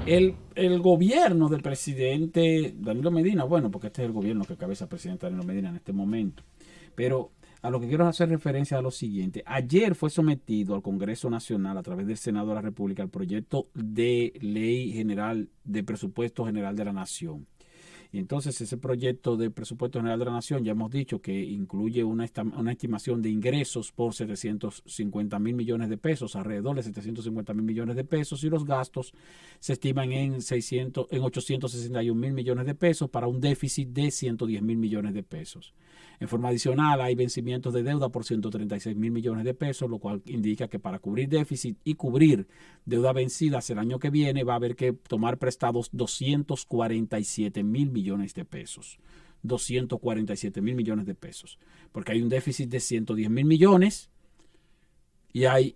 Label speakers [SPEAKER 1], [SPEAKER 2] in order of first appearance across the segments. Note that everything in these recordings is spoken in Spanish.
[SPEAKER 1] El gobierno del presidente Danilo Medina, bueno, porque este es el gobierno que cabeza el presidente Danilo Medina en este momento, pero a lo que quiero hacer referencia a lo siguiente. Ayer fue sometido al Congreso Nacional a través del Senado de la República el proyecto de ley general de presupuesto general de la Nación. Y entonces ese proyecto de presupuesto general de la Nación, ya hemos dicho que incluye una estimación de ingresos por 750 mil millones de pesos, alrededor de 750 mil millones de pesos, y los gastos se estiman en 861 mil millones de pesos para un déficit de 110 mil millones de pesos. En forma adicional, hay vencimientos de deuda por 136 mil millones de pesos, lo cual indica que para cubrir déficit y cubrir deuda vencidas el año que viene va a haber que tomar prestados 247 mil millones de pesos. 247 mil millones de pesos. Porque hay un déficit de 110 mil millones y hay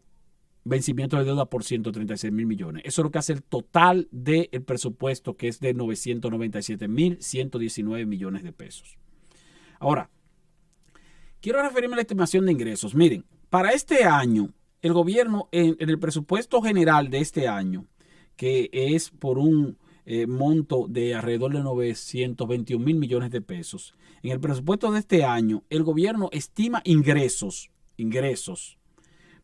[SPEAKER 1] vencimientos de deuda por 136 mil millones. Eso es lo que hace el total del presupuesto, que es de 997 mil 119 millones de pesos. Ahora, quiero referirme a la estimación de ingresos. Miren, para este año, el gobierno en el presupuesto general de este año, que es por un monto de alrededor de 921 mil millones de pesos, en el presupuesto de este año, el gobierno estima ingresos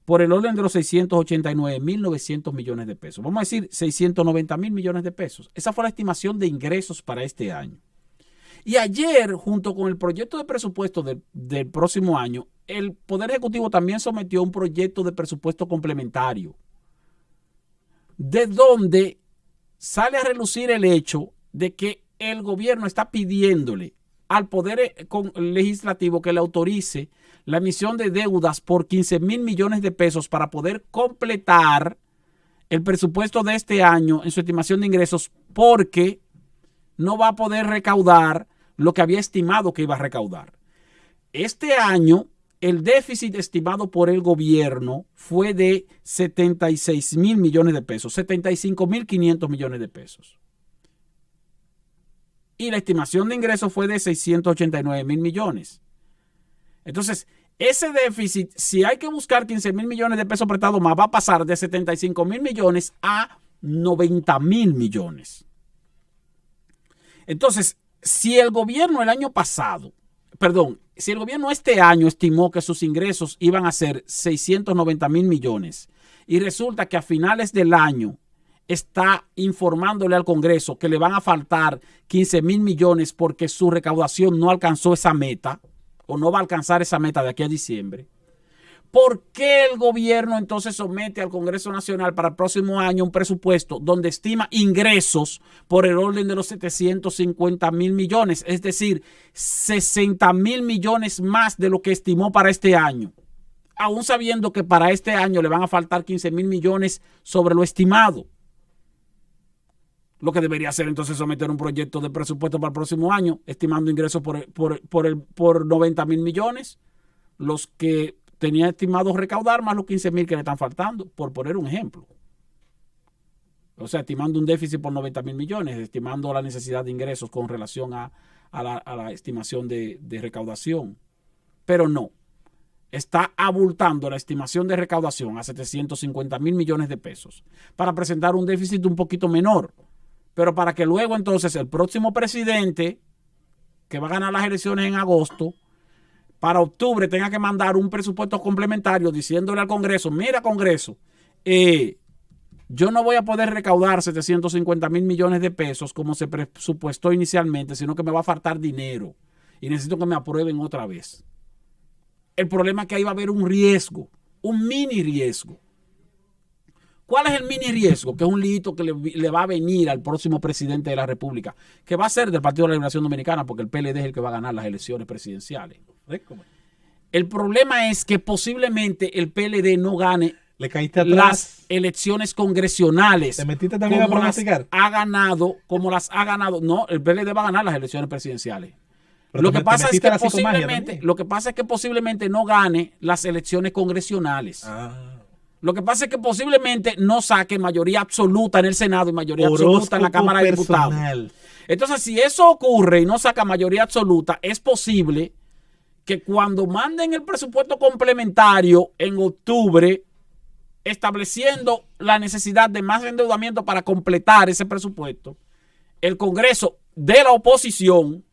[SPEAKER 1] por el orden de los 689.900 millones de pesos. Vamos a decir 690 mil millones de pesos. Esa fue la estimación de ingresos para este año. Y ayer, junto con el proyecto de presupuesto del próximo año, el Poder Ejecutivo también sometió un proyecto de presupuesto complementario, de donde sale a relucir el hecho de que el gobierno está pidiéndole al Poder Legislativo que le autorice la emisión de deudas por 15 mil millones de pesos para poder completar el presupuesto de este año en su estimación de ingresos, porque no va a poder recaudar lo que había estimado que iba a recaudar. Este año, el déficit estimado por el gobierno fue de 76 mil millones de pesos, 75 mil 500 millones de pesos. Y la estimación de ingresos fue de 689 mil millones. Entonces, ese déficit, si hay que buscar 15 mil millones de pesos prestados más, va a pasar de 75 mil millones a 90 mil millones. Entonces, si el gobierno este año estimó que sus ingresos iban a ser 690 mil millones y resulta que a finales del año está informándole al Congreso que le van a faltar 15 mil millones porque su recaudación no alcanzó esa meta o no va a alcanzar esa meta de aquí a diciembre, ¿por qué el gobierno entonces somete al Congreso Nacional para el próximo año un presupuesto donde estima ingresos por el orden de los 750 mil millones? Es decir, 60 mil millones más de lo que estimó para este año, aún sabiendo que para este año le van a faltar 15 mil millones sobre lo estimado. Lo que debería hacer entonces someter un proyecto de presupuesto para el próximo año, estimando ingresos por 90 mil millones, los que tenía estimado recaudar más los 15 mil que le están faltando, por poner un ejemplo. O sea, estimando un déficit por 90 mil millones, estimando la necesidad de ingresos con relación a la estimación de recaudación. Pero no, está abultando la estimación de recaudación a 750 mil millones de pesos para presentar un déficit un poquito menor, pero para que luego entonces el próximo presidente, que va a ganar las elecciones en agosto, para octubre tenga que mandar un presupuesto complementario diciéndole al Congreso: mira, Congreso, yo no voy a poder recaudar 750 mil millones de pesos como se presupuestó inicialmente, sino que me va a faltar dinero y necesito que me aprueben otra vez. El problema es que ahí va a haber un riesgo, un mini riesgo. ¿Cuál es el mini riesgo? Que es un lito que le va a venir al próximo presidente de la República, que va a ser del Partido de la Liberación Dominicana, porque el PLD es el que va a ganar las elecciones presidenciales. El problema es que posiblemente el PLD no gane las elecciones congresionales.
[SPEAKER 2] ¿Te metiste también a pronosticar?
[SPEAKER 1] Como las ha ganado. No, el PLD va a ganar las elecciones presidenciales. Lo que pasa es que posiblemente no gane las elecciones congresionales. Lo que pasa es que posiblemente no saque mayoría absoluta en el Senado y mayoría absoluta en la Cámara de Diputados. Entonces, si eso ocurre y no saca mayoría absoluta, es posible que cuando manden el presupuesto complementario en octubre, estableciendo la necesidad de más endeudamiento para completar ese presupuesto, el Congreso de la oposición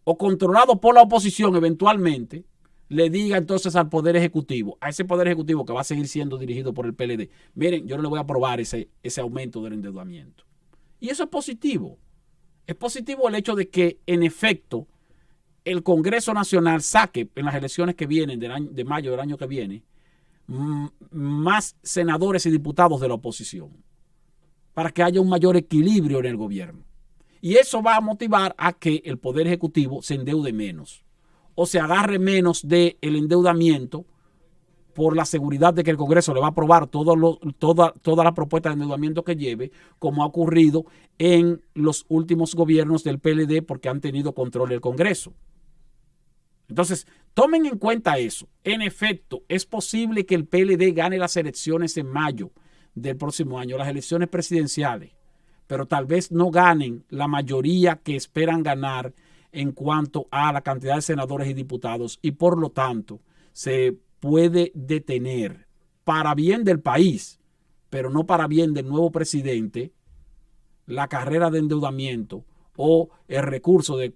[SPEAKER 1] o controlado por la oposición eventualmente le diga entonces al Poder Ejecutivo, a ese Poder Ejecutivo que va a seguir siendo dirigido por el PLD, miren, yo no le voy a aprobar ese aumento del endeudamiento. Y eso es positivo. Es positivo el hecho de que, en efecto, el Congreso Nacional saque en las elecciones que vienen, de mayo del año que viene, más senadores y diputados de la oposición, para que haya un mayor equilibrio en el gobierno. Y eso va a motivar a que el Poder Ejecutivo se endeude menos o se agarre menos del endeudamiento por la seguridad de que el Congreso le va a aprobar toda la propuesta de endeudamiento que lleve, como ha ocurrido en los últimos gobiernos del PLD porque han tenido control del Congreso. Entonces, tomen en cuenta eso. En efecto, es posible que el PLD gane las elecciones en mayo del próximo año, las elecciones presidenciales, pero tal vez no ganen la mayoría que esperan ganar en cuanto a la cantidad de senadores y diputados, y por lo tanto se puede detener para bien del país, pero no para bien del nuevo presidente, la carrera de endeudamiento o el recurso de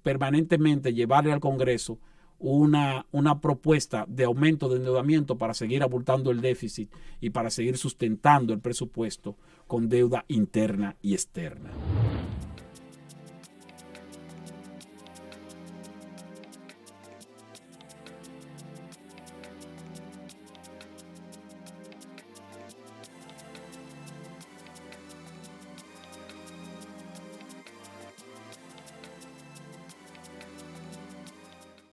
[SPEAKER 1] permanentemente llevarle al Congreso una propuesta de aumento de endeudamiento para seguir abultando el déficit y para seguir sustentando el presupuesto con deuda interna y externa.